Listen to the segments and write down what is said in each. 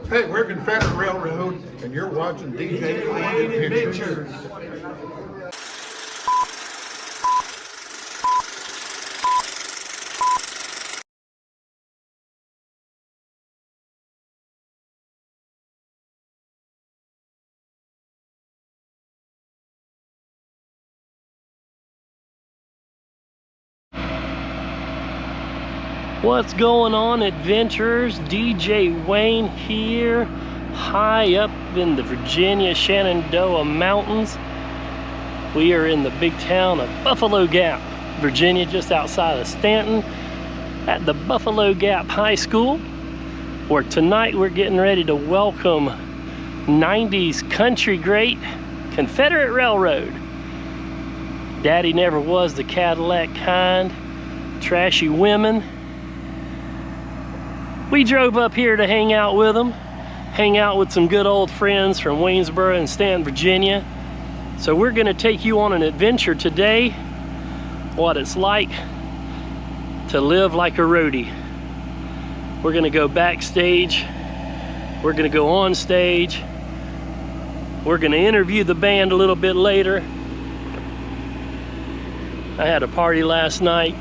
Hey, we're Confederate Railroad, and you're watching DJ Wayne Adventures. What's going on, adventurers? DJ Wayne here, high up in the Virginia Shenandoah Mountains. We are in the big town of Buffalo Gap, Virginia, just outside of Stanton, at the Buffalo Gap High School, where tonight we're getting ready to welcome 90s country great Confederate Railroad. Daddy never was the Cadillac kind, trashy women. We drove up here to hang out with them, hang out with some good old friends from Waynesboro and Stanton, Virginia. So we're gonna take you on an adventure today, what it's like to live like a roadie. We're gonna go backstage, we're gonna go on stage, we're gonna interview the band a little bit later. I had a party last night,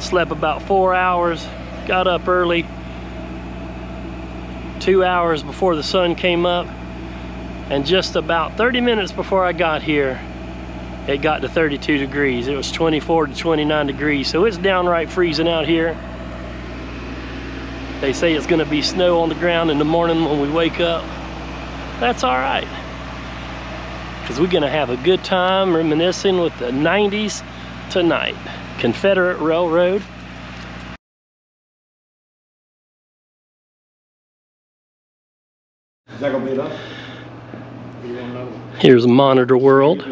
slept about 4 hours, got up early, 2 hours before the sun came up, and just about 30 minutes before I got here, it got to 32 degrees. It was 24 to 29 degrees, so it's downright freezing out here. They say it's gonna be snow on the ground in the morning when we wake up. That's all right, because we're gonna have a good time reminiscing with the 90s tonight. Confederate Railroad. Is that gonna be enough? You wanna know? Here's Monitor World.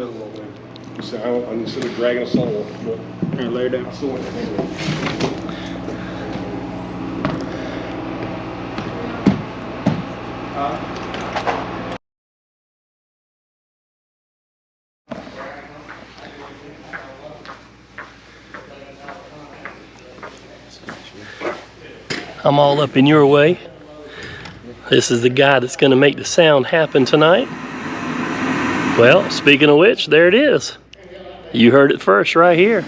So I instead of dragging us all, can I lay down? I still want to hang I'm all up in your way. This is the guy that's gonna make the sound happen tonight. Well, speaking of which, there it is. You heard it first right here.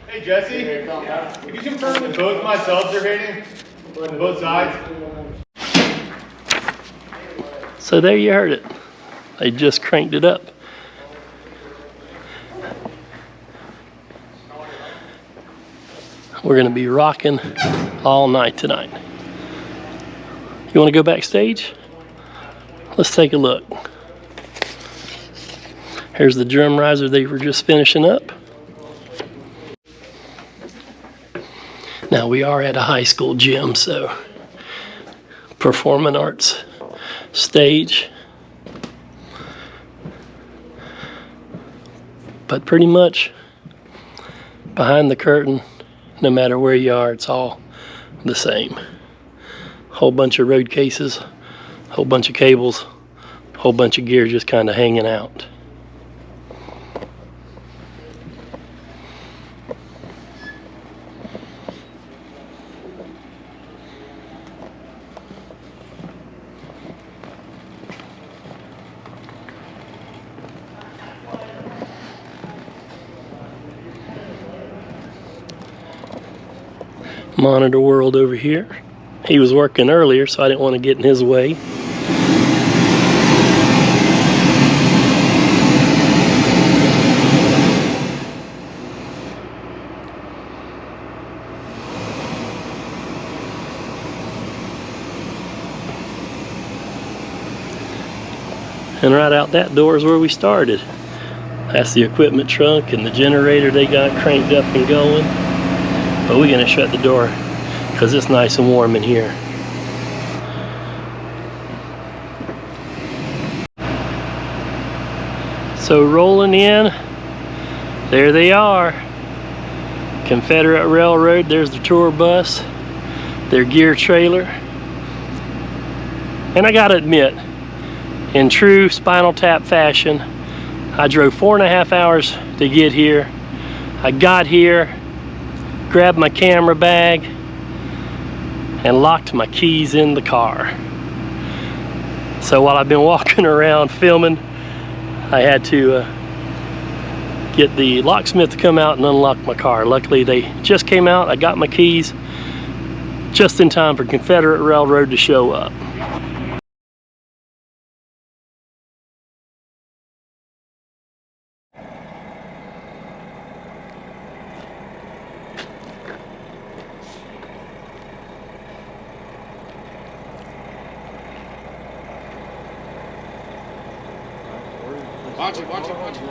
Hey Jesse, can you confirm that both my subs are hitting on both sides? So there you heard it. They just cranked it up. We're gonna be rocking all night tonight. You wanna go backstage? Let's take a look. Here's the drum riser they were just finishing up. Now we are at a high school gym, so performing arts stage. But pretty much behind the curtain, no matter where you are, it's all the same. Whole bunch of road cases, whole bunch of cables, whole bunch of gear just kind of hanging out. Monitor World over here. He was working earlier, so I didn't want to get in his way. And right out that door is where we started. That's the equipment trunk and the generator they got cranked up and going. But we're gonna shut the door because it's nice and warm in here. So rolling in, there they are. Confederate Railroad, there's the tour bus, their gear trailer. And I gotta admit, in true Spinal Tap fashion, I drove 4.5 hours to get here. I got here, grabbed my camera bag, and locked my keys in the car. So while I've been walking around filming, I had to get the locksmith to come out and unlock my car. Luckily they just came out. I got my keys just in time for Confederate Railroad to show up. Watch it, watch it, watch it.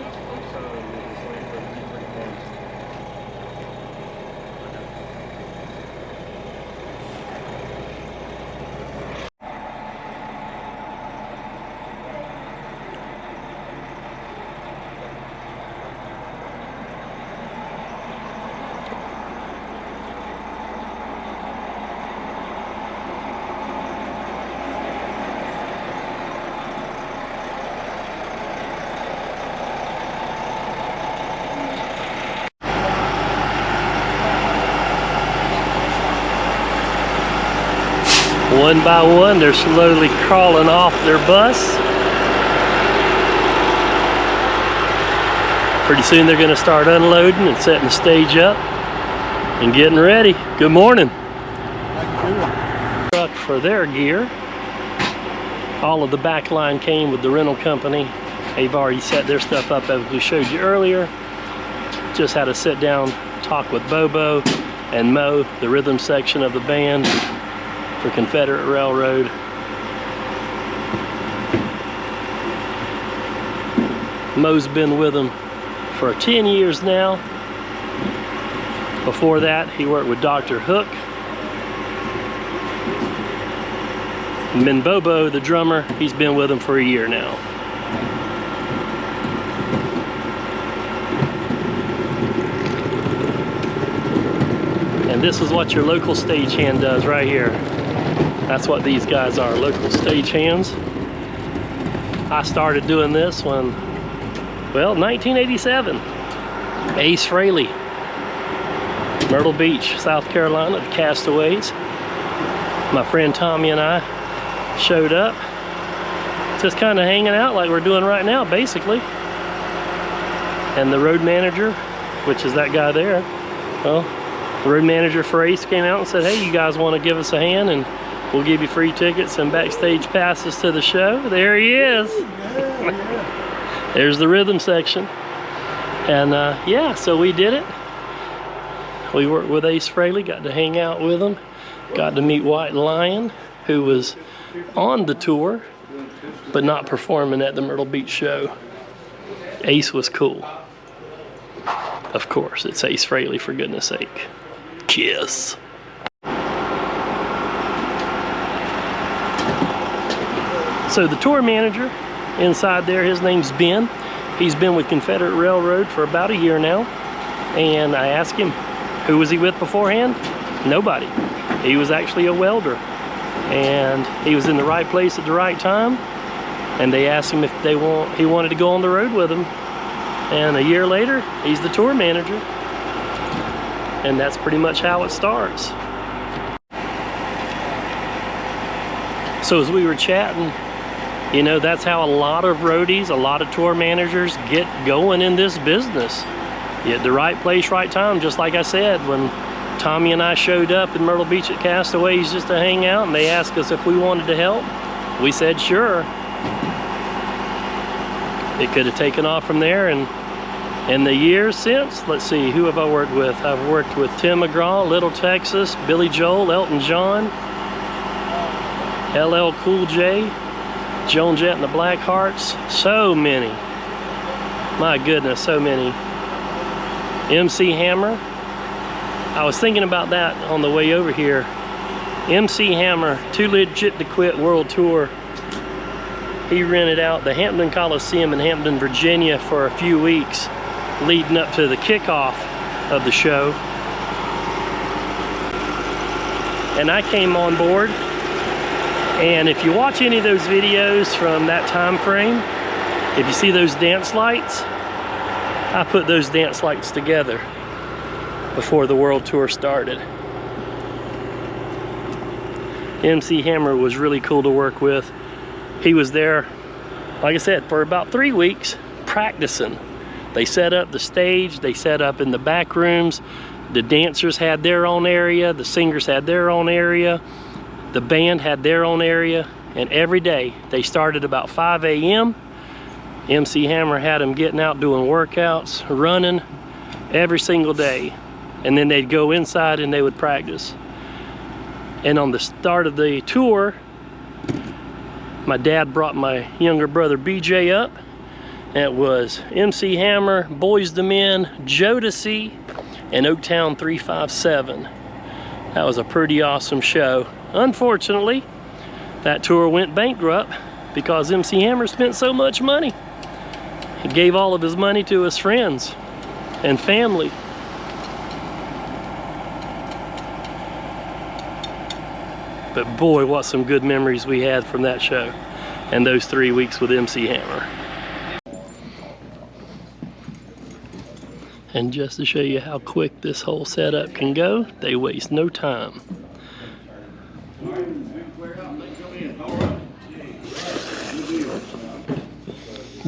One by one, they're slowly crawling off their bus. Pretty soon they're going to start unloading and setting the stage up and getting ready. Good morning. Truck for their gear. All of the back line came with the rental company. They've already set their stuff up as we showed you earlier. Just had a sit down talk with Bobo and Mo, the rhythm section of the band for Confederate Railroad. Mo's been with them for 10 years now. Before that, he worked with Dr. Hook. And then Bobo, the drummer, he's been with them for a year now. And this is what your local stagehand does right here. That's what these guys are, local stagehands. I started doing this when, well, 1987. Ace Frehley, Myrtle Beach, South Carolina, the Castaways. My friend Tommy and I showed up, just kind of hanging out like we're doing right now, basically. And the road manager, which is that guy there, well, the road manager for Ace came out and said, hey, you guys want to give us a hand and we'll give you free tickets and backstage passes to the show. There he is. There's the rhythm section. And yeah, so we did it. We worked with Ace Frehley, got to hang out with him, got to meet White Lion, who was on the tour, but not performing at the Myrtle Beach show. Ace was cool. Of course, it's Ace Frehley, for goodness sake. Kiss. So the tour manager inside there, his name's Ben. He's been with Confederate Railroad for about a year now. And I asked him, who was he with beforehand? Nobody. He was actually a welder. And he was in the right place at the right time. And they asked him if he wanted to go on the road with them. And a year later, he's the tour manager. And that's pretty much how it starts. So as we were chatting, you know, that's how a lot of roadies, a lot of tour managers get going in this business. You at the right place, right time, just like I said, when Tommy and I showed up in Myrtle Beach at Castaways just to hang out, and they asked us if we wanted to help. We said sure. It could have taken off from there, and in the years since, let's see, who have I worked with? I've worked with Tim McGraw, Little Texas, Billy Joel, Elton John, LL Cool J, Joan Jett and the Blackhearts, so many. My goodness, so many. MC Hammer. I was thinking about that on the way over here. MC Hammer, Too Legit to Quit World Tour. He rented out the Hampton Coliseum in Hampton, Virginia for a few weeks leading up to the kickoff of the show. And I came on board, and if you watch any of those videos from that time frame, if you see those dance lights, I put those dance lights together. before the world tour started. MC Hammer was really cool to work with. He was there, like I said, for about 3 weeks practicing. They set up the stage, they set up in the back rooms. The dancers had their own area, the singers had their own area, the band had their own area, and every day they started about 5 a.m. MC Hammer had them getting out doing workouts, running every single day, and then they'd go inside and they would practice. And on the start of the tour, my dad brought my younger brother BJ up. It was MC Hammer, Boys the Men, Jodeci, and Oaktown 357. That was a pretty awesome show. Unfortunately, that tour went bankrupt because MC Hammer spent so much money. He gave all of his money to his friends and family. But boy, what some good memories we had from that show and those 3 weeks with MC Hammer. And just to show you how quick this whole setup can go, they waste no time.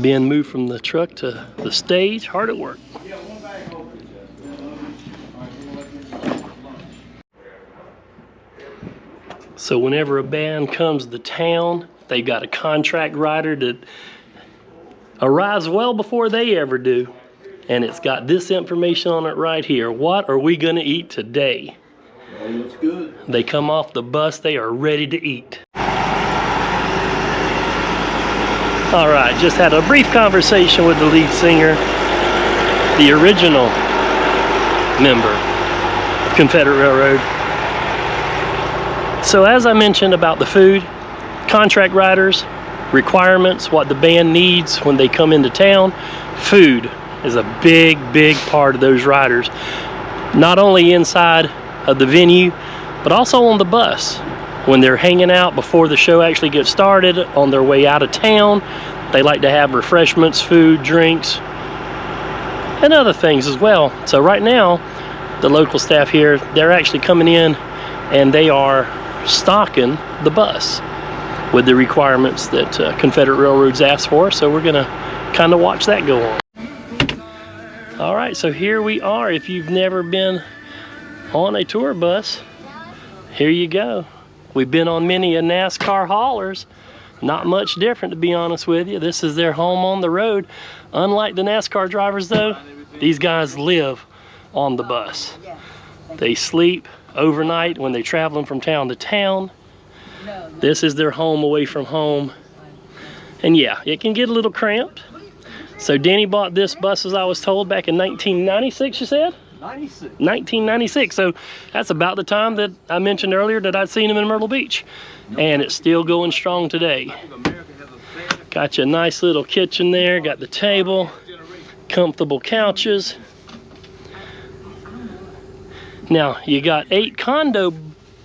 Being moved from the truck to the stage, hard at work. So whenever a band comes to town, they've got a contract rider that arrives well before they ever do. And it's got this information on it right here. What are we gonna eat today? Well, looks good. They come off the bus, they are ready to eat. All right, just had a brief conversation with the lead singer, the original member of Confederate Railroad. So as I mentioned about the food, contract riders, requirements, what the band needs when they come into town, food is a big part of those riders. Not only inside of the venue, but also on the bus. When they're hanging out before the show actually gets started, on their way out of town, they like to have refreshments, food, drinks, and other things as well. So right now, the local staff here, they're actually coming in and they are stocking the bus with the requirements that Confederate Railroad's asked for. So we're gonna kind of watch that go on. All right, so here we are. If you've never been on a tour bus, here you go. We've been on many a NASCAR haulers. Not much different, to be honest with you. This is their home on the road. Unlike the NASCAR drivers though, these guys live on the bus. They sleep overnight when they're traveling from town to town. This is their home away from home. And yeah, it can get a little cramped. So Danny bought this bus, as I was told, back in 1996, you said? 1996. So that's about the time that I mentioned earlier that I'd seen him in Myrtle Beach. And it's still going strong today. Got you a nice little kitchen there, got the table, comfortable couches. Now, you got 8 condo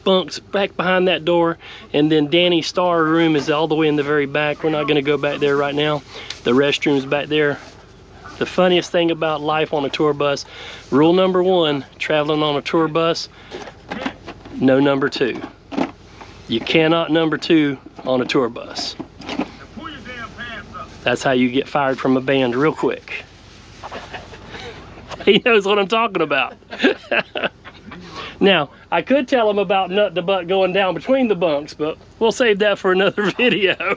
bunks back behind that door, and then Danny's star room is all the way in the very back. We're not gonna go back there right now. The restroom's back there. The funniest thing about life on a tour bus, rule number 1, traveling on a tour bus, no number 2. You cannot number 2 on a tour bus. That's how you get fired from a band real quick. He knows what I'm talking about. Now, I could tell him about nut to butt going down between the bunks, but we'll save that for another video.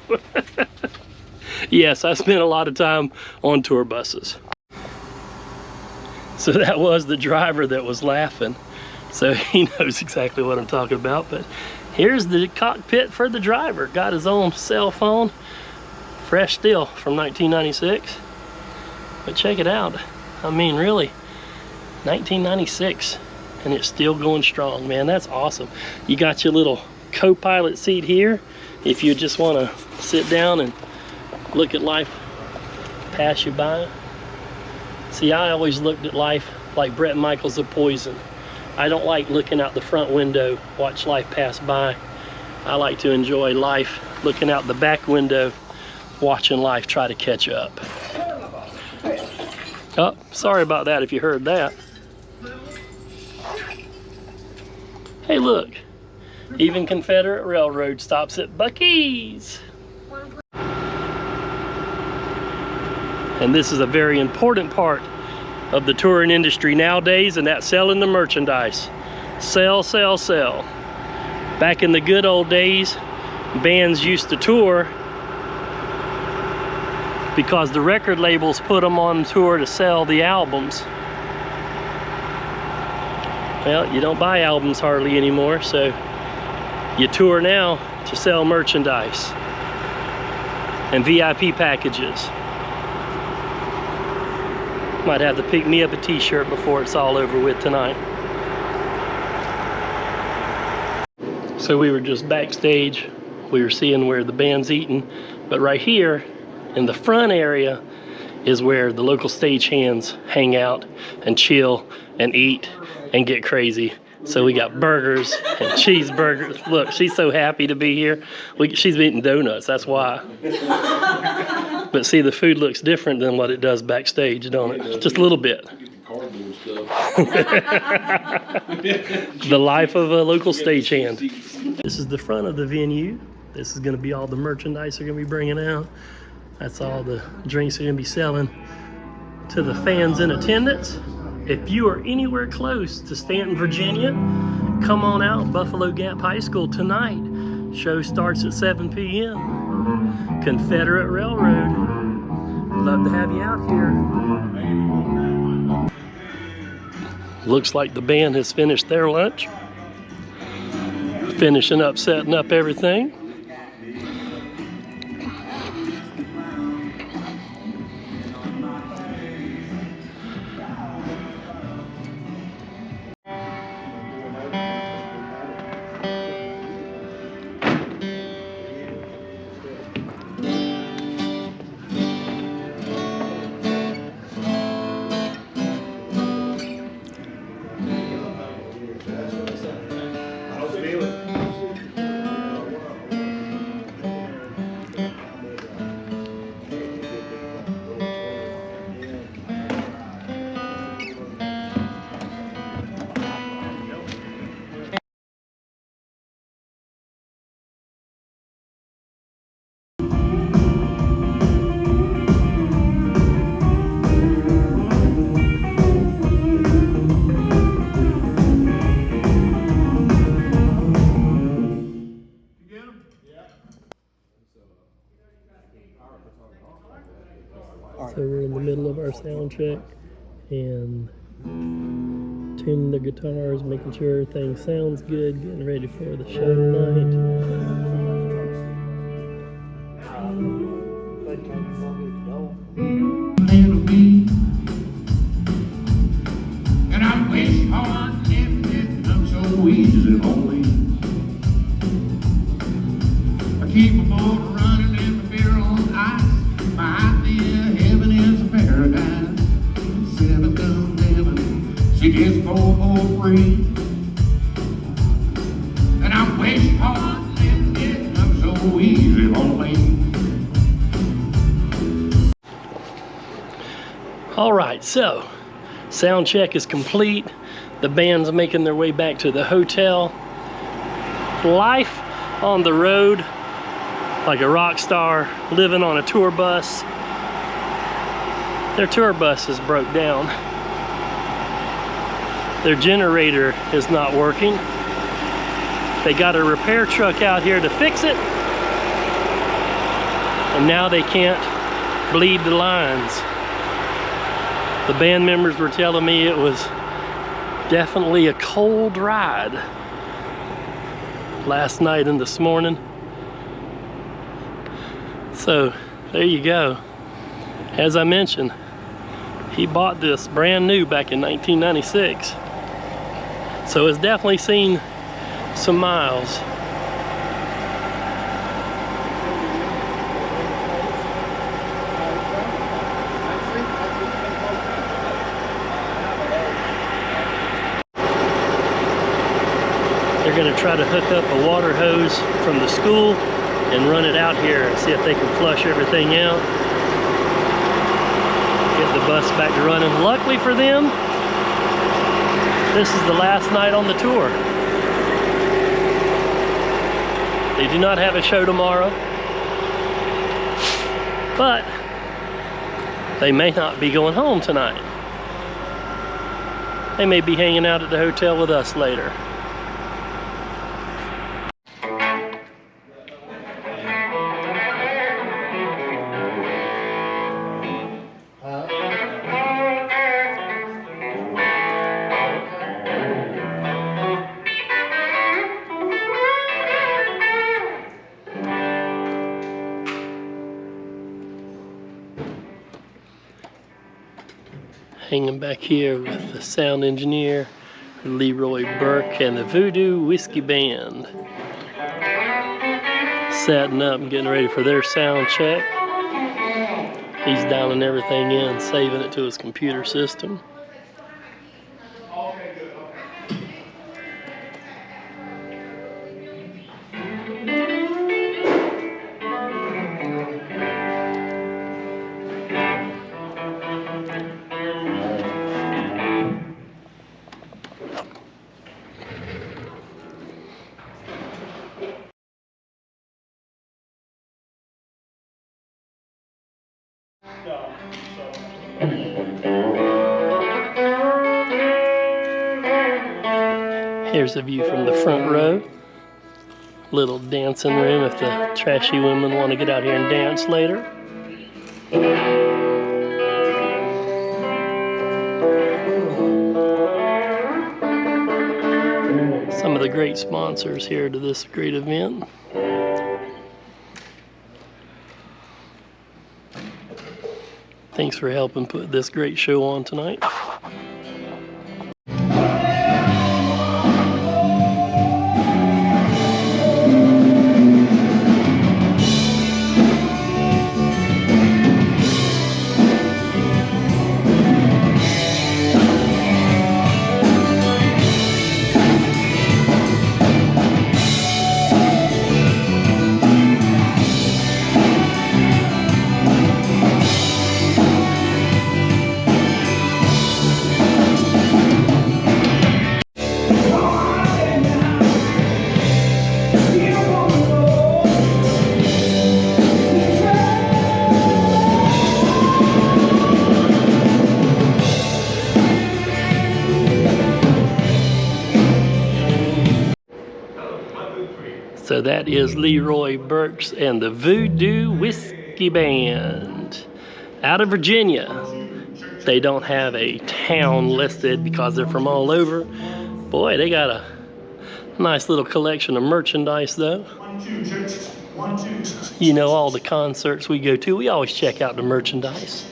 Yes, I spent a lot of time on tour buses. So that was the driver that was laughing. So he knows exactly what I'm talking about. But here's the cockpit for the driver. Got his own cell phone. Fresh still from 1996. But check it out. I mean, really, 1996. And it's still going strong, man. That's awesome. You got your little co-pilot seat here if you just want to sit down and look at life pass you by. See, I always looked at life like Bret Michaels of Poison. I don't like looking out the front window, watch life pass by. I like to enjoy life looking out the back window, watching life try to catch up. Oh, sorry about that if you heard that. Hey look, even Confederate Railroad stops at Buc-ee's. And this is a very important part of the touring industry nowadays, and that's selling the merchandise. Sell, sell, sell. Back in the good old days, bands used to tour because the record labels put them on tour to sell the albums. Well, you don't buy albums hardly anymore, so you tour now to sell merchandise and VIP packages. Might have to pick me up a t-shirt before it's all over with tonight. So we were just backstage. We were seeing where the band's eating, but right here in the front area is where the local stagehands hang out and chill and eat and get crazy. So we got burgers and cheeseburgers. Look, she's so happy to be here. She's eating donuts, that's why. But see, the food looks different than what it does backstage, don't it? Just a little bit. The life of a local stagehand. This is the front of the venue. This is gonna be all the merchandise they're gonna be bringing out. That's all the drinks they're gonna be selling to the fans in attendance. If you are anywhere close to Stanton, Virginia, come on out, Buffalo Gap High School tonight. Show starts at 7 p.m. Confederate Railroad. Love to have you out here. Looks like the band has finished their lunch. Finishing up, setting up everything. So we're in the middle of our sound check and tuning the guitars, making sure everything sounds good, getting ready for the show tonight. And I wish hard living didn't come so easy always. I keep my boat running and my beer on ice. My idea of heaven is a paradise. 7 comes heaven, she gets 4 for free. And I wish hard living didn't come so easy always. All right, so sound check is complete. The band's making their way back to the hotel. Life on the road, like a rock star living on a tour bus. Their tour bus is broke down. Their generator is not working. They got a repair truck out here to fix it. And now they can't bleed the lines. The band members were telling me it was definitely a cold ride last night and this morning. So there you go. As I mentioned, he bought this brand new back in 1996. So it's definitely seen some miles. They're going to try to hook up a water hose from the school and run it out here and see if they can flush everything out. Get the bus back to running. Luckily for them, this is the last night on the tour. They do not have a show tomorrow, but they may not be going home tonight. They may be hanging out at the hotel with us later. Hanging back here with the sound engineer, Leroy Burks, and the Voodoo Whiskey Band. Setting up and getting ready for their sound check. He's dialing everything in, saving it to his computer system. Here's a view from the front row. Little dancing room if the trashy women want to get out here and dance later. Some of the great sponsors here to this great event. Thanks for helping put this great show on tonight. So that is Leroy Burks and the Voodoo Whiskey Band out of Virginia. They don't have a town listed because they're from all over. Boy, they got a nice little collection of merchandise though. You know, all the concerts we go to, we always check out the merchandise.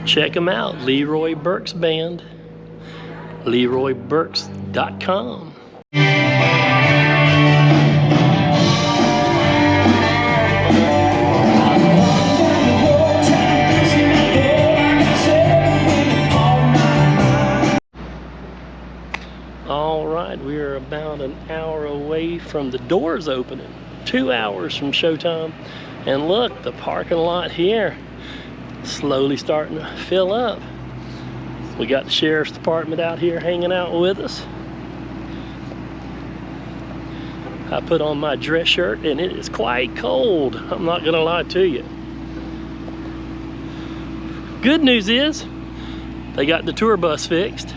Check them out, Leroy Burks Band, LeroyBurks.com. All right, we are about an hour away from the doors opening, 2 hours from showtime. And look, the parking lot here slowly starting to fill up. We got the sheriff's department out here hanging out with us. I put on my dress shirt and it is quite cold. I'm not gonna lie to you. Good news is they got the tour bus fixed.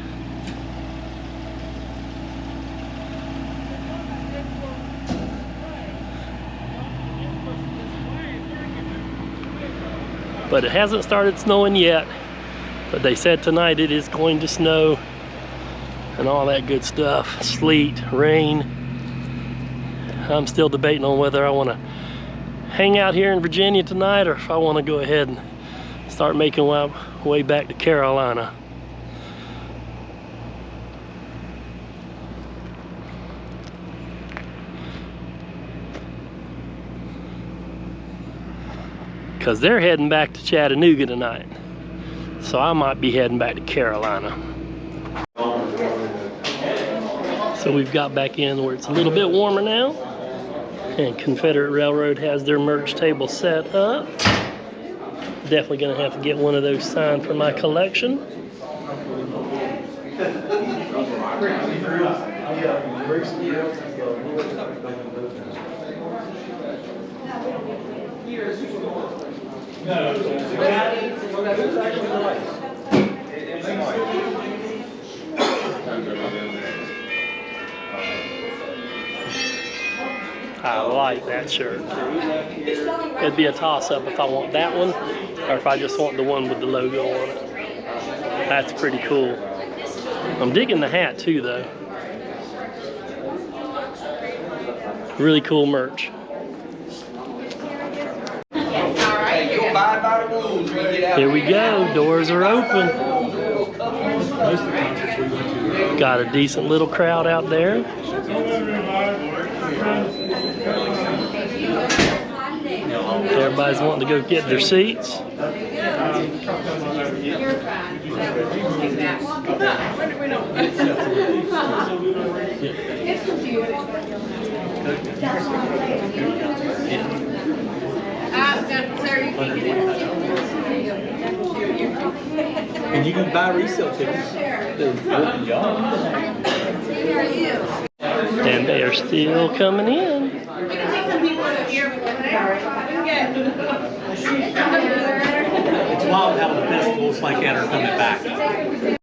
But it hasn't started snowing yet. But they said tonight it is going to snow and all that good stuff. Sleet, rain. I'm still debating on whether I want to hang out here in Virginia tonight or if I want to go ahead and start making my way back to Carolina. Because they're heading back to Chattanooga tonight. So I might be heading back to Carolina. So we've got back in where it's a little bit warmer now. And Confederate Railroad has their merch table set up. Definitely gonna have to get one of those signed for my collection. I like that shirt. It'd be a toss-up if I want that one or if I just want the one with the logo on it. That's pretty cool. I'm digging the hat too, though. Really cool merch. Here we go. Doors are open. Got a decent little crowd out there. Everybody's wanting to go get their seats. And you can buy resale tickets. And they are still coming in. It's wild how the festivals like that are coming back.